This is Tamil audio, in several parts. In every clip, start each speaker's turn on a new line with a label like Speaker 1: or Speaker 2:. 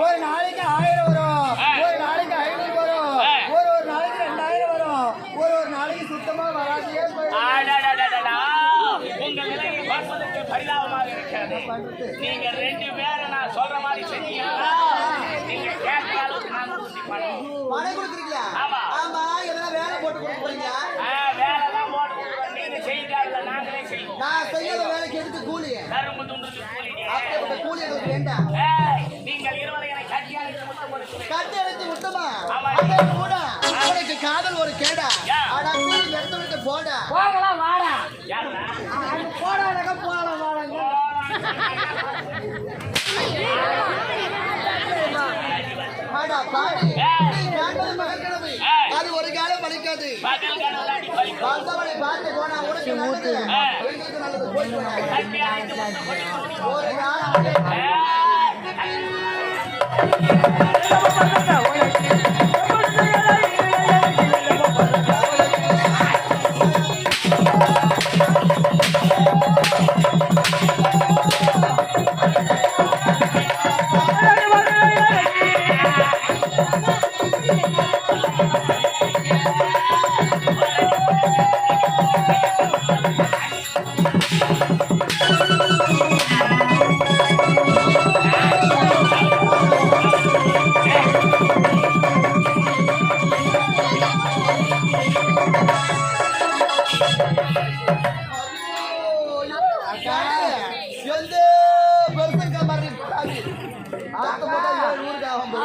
Speaker 1: ஒரு நாளைக்கு 1000 வரும், ஒரு நாளைக்கு 500 வரும், நீங்க ரெண்டு பேரும் நான் சொல்ற மாதிரி செஞ்சீங்கன்னா நீங்க கேட்கிற அளவுக்கு நான் உறுதி
Speaker 2: பணம் கொடுக்குறீங்களா?
Speaker 1: ஆமா
Speaker 2: ஆமா. எதனா வேலை போட்டு கொடுக்குறீங்க?
Speaker 1: வேலை தான் போட்டு கொடுக்குறோம். நீங்க செய்தால நாங்களே செய்வோம்.
Speaker 2: நான் செய்யாத வேலைக்கு எடுத்து கூலி
Speaker 1: கரும்பு துண்டுக்கு கூலி.
Speaker 2: அப்ப கூலி எனக்கு வேண்டாம்.
Speaker 1: நீங்கள் இருவரை என்னை கட்டி அழைத்து முத்தம் கொடுக்கிறேன்.
Speaker 2: கட்டி அழைத்து முத்தமா?
Speaker 1: ஆமா.
Speaker 2: கூட அவனுக்கு காதல் ஒரு கேடா. ஆனா கூலி எடுத்து விட்டு போடா.
Speaker 3: போகலாம் வாடா.
Speaker 1: யாரா?
Speaker 3: போடாதக போகலாம் வாடங்க.
Speaker 2: ஆடா பாடி. வேண்டது மகக்கிழமை. அது ஒரு காலம் பலிக்காது.
Speaker 1: பகல் கனவுலாடி பலிக்கும்.
Speaker 2: வந்தவனை பார்த்து போனா உனக்கு நல்லது. எங்களுக்கு நல்லது போய் போனா.
Speaker 1: கட்டி அழைத்து முத்தம் கொடுக்கிறேன்.
Speaker 2: ஒரு காலம்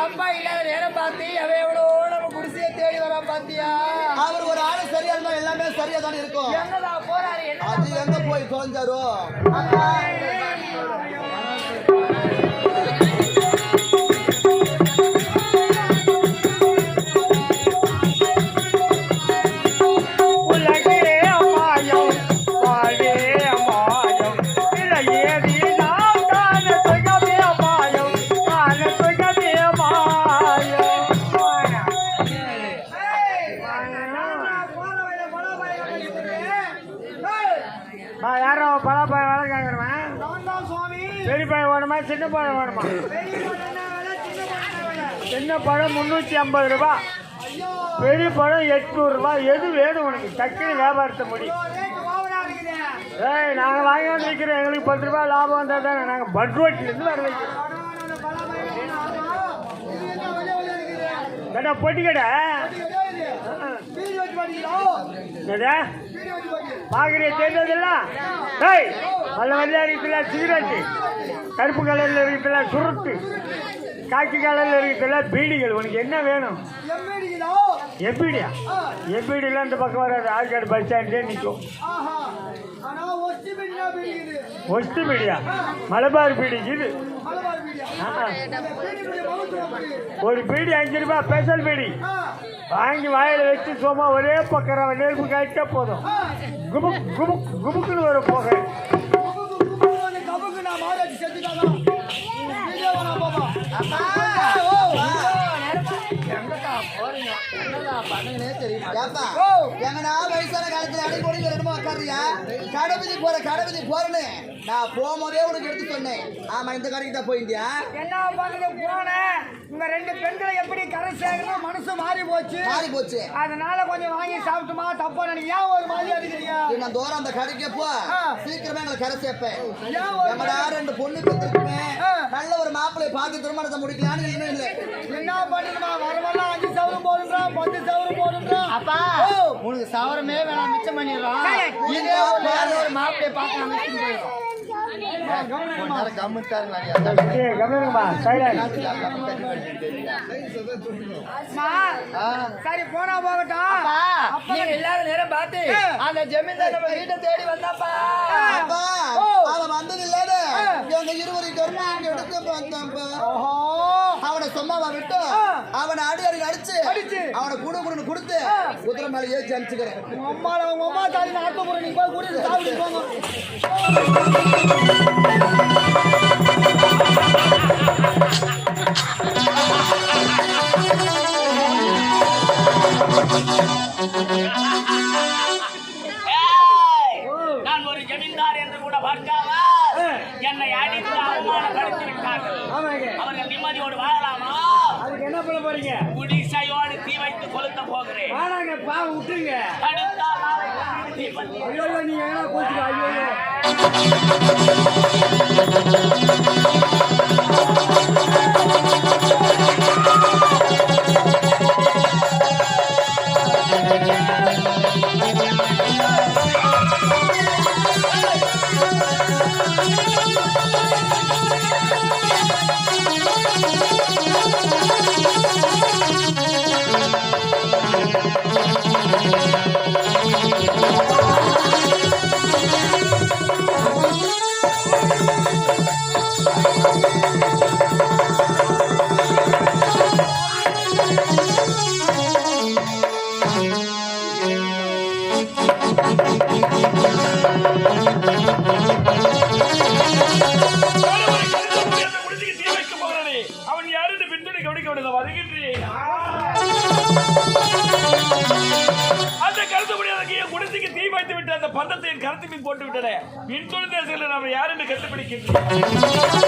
Speaker 3: அப்பா இல்லாத நேரம் பார்த்து அவன் எவ்வளோ நம்ம குடிசையை தேடி வர பாத்தியா?
Speaker 2: அவர் ஒரு ஆளு சரியா இருந்தா எல்லாமே சரியா தான் இருக்கும்.
Speaker 3: எங்கதான் போறாரு?
Speaker 2: அது எங்க போய் தொலைஞ்சாரோ?
Speaker 3: யாரோ பழப்பழம் வேலை கேட்கறவன் பெரிய பழம் வேணுமா சின்ன பழம் வேணுமா? சின்ன பழம் 350 ரூபாய், பெரிய பழம் 800 ரூபாய். எது வேணும் உனக்கு? டக்குனு வியாபாரத்தை முடியும். நாங்கள் வாங்கி வந்து வைக்கிறோம். எங்களுக்கு 10 ரூபாய் லாபம் வந்தால் தானே நாங்கள் பட்ரோட்டிலேருந்து வர வைக்கிறோம். கடை பொட்டி கடை பாக்குறிய தெரிஞ்சதில்ல? நல்ல வெள்ளையா இருக்குல்ல சிகரெட்டு, கருப்பு கலர்ல இருக்குல்ல சுருட்டு, காக்கி கலர்ல இருக்குல்ல பீடிகள். உனக்கு என்ன வேணும்? எப்படியா? எப்படிலாம் இந்த பக்கம் வராது. ஆற்காடு பஸ் ஸ்டாண்டே நிற்கும். ஒஸ்டி பீடியா? மலபார் பீடி இது. ஒரு பீடி 5 ரூபாய் ஸ்பெஷல் பீடி. வாங்கி வாயில வச்சு சும்மா ஒரே பக்கம் நெருப்பு காய்ச்சா போதும். குபுக் குபுக் குபுக்குன்னு வரும் போக.
Speaker 2: வயசான காலத்துல அடிப்பொடி உட்காரியா? கடைபதி போறேன்னு நான் போகும்போதே உனக்கு எடுத்து சொன்னேன். ஆமா, இந்த கடைக்கு தான் போயிருந்தியா?
Speaker 3: என்ன பண்ணது போனேன். உங்க 2 பெண்களை எப்படி கரை சேர்க்கணும் மனசு மாறி போச்சு. அதனால கொஞ்சம் வாங்கி சாப்பிட்டுமா? தப்பா நினைக்கியா? ஒரு மாதிரி அடிக்கிறியா?
Speaker 2: நான் தூரம் அந்த கடைக்கு போ, சீக்கிரமே எங்களை கரை சேர்ப்பேன். நம்மளா 2 பொண்ணு பெற்றுக்குமே, நல்ல ஒரு மாப்பிள்ளை பார்த்து திருமணத்தை முடிக்கலான்னு இன்னும் இல்லை.
Speaker 3: என்ன பண்ணுமா? வரவெல்லாம் 5 சவரம் போடுறா, 10 சவரம் போடுறா. அப்பா உனக்கு சவரமே வேணாம், மிச்சம் பண்ணிடுறோம். ஒரு மாப்பிள்ளைய பார்த்து நம்ம போயிடும். சரி போனா போகட்டும். இல்லாத நேரம் பார்த்து அந்த ஜமீன்தார் நம்ம வீட்டை தேடி வந்தாப்பா.
Speaker 2: அவன் வந்தது இல்லாத இவங்க இருவரையும் எடுத்து அவனை சும்மாவா விட்டு அவனை அடிச்சு அவனை குடுன்னு கொடுத்து குதிரை மேல ஏற்றி அனுப்பிச்சுக்கிறேன்.
Speaker 3: உங்க அம்மா தாலி நாட்டு போற நீங்க போய் குடிச்சு சாப்பிட்டு போங்க.
Speaker 1: நான் ஒரு ஜமீன்தார் என்று கூட பார்க்காம என்னை அடித்து அவமானப்படுத்தி விட்டார்கள். அவர்கள் நிம்மதியோடு வாழலாமா?
Speaker 3: அதுக்கு என்ன பண்ண போறீங்க?
Speaker 1: குடிசையோடு தீ வைத்து கொளுத்த போகிறேன்.
Speaker 3: விட்டுருங்க.
Speaker 1: அடுத்த பத்தி
Speaker 3: ஐயோ நீ ஏன்னா போச்சுக்க ஐயோ
Speaker 4: அவன் யாருன்னு பின்துணை கவனிக்க விடல வருகின்றேன். அந்த கருத்து முடியாத குடிசைக்கு தீ வைத்து விட்டு அந்த பந்தத்தை என் கருத்து மீன் போட்டு விட்டன. மின் தொழில் நாம் யாருன்னு கண்டுபிடிக்கின்றேன்.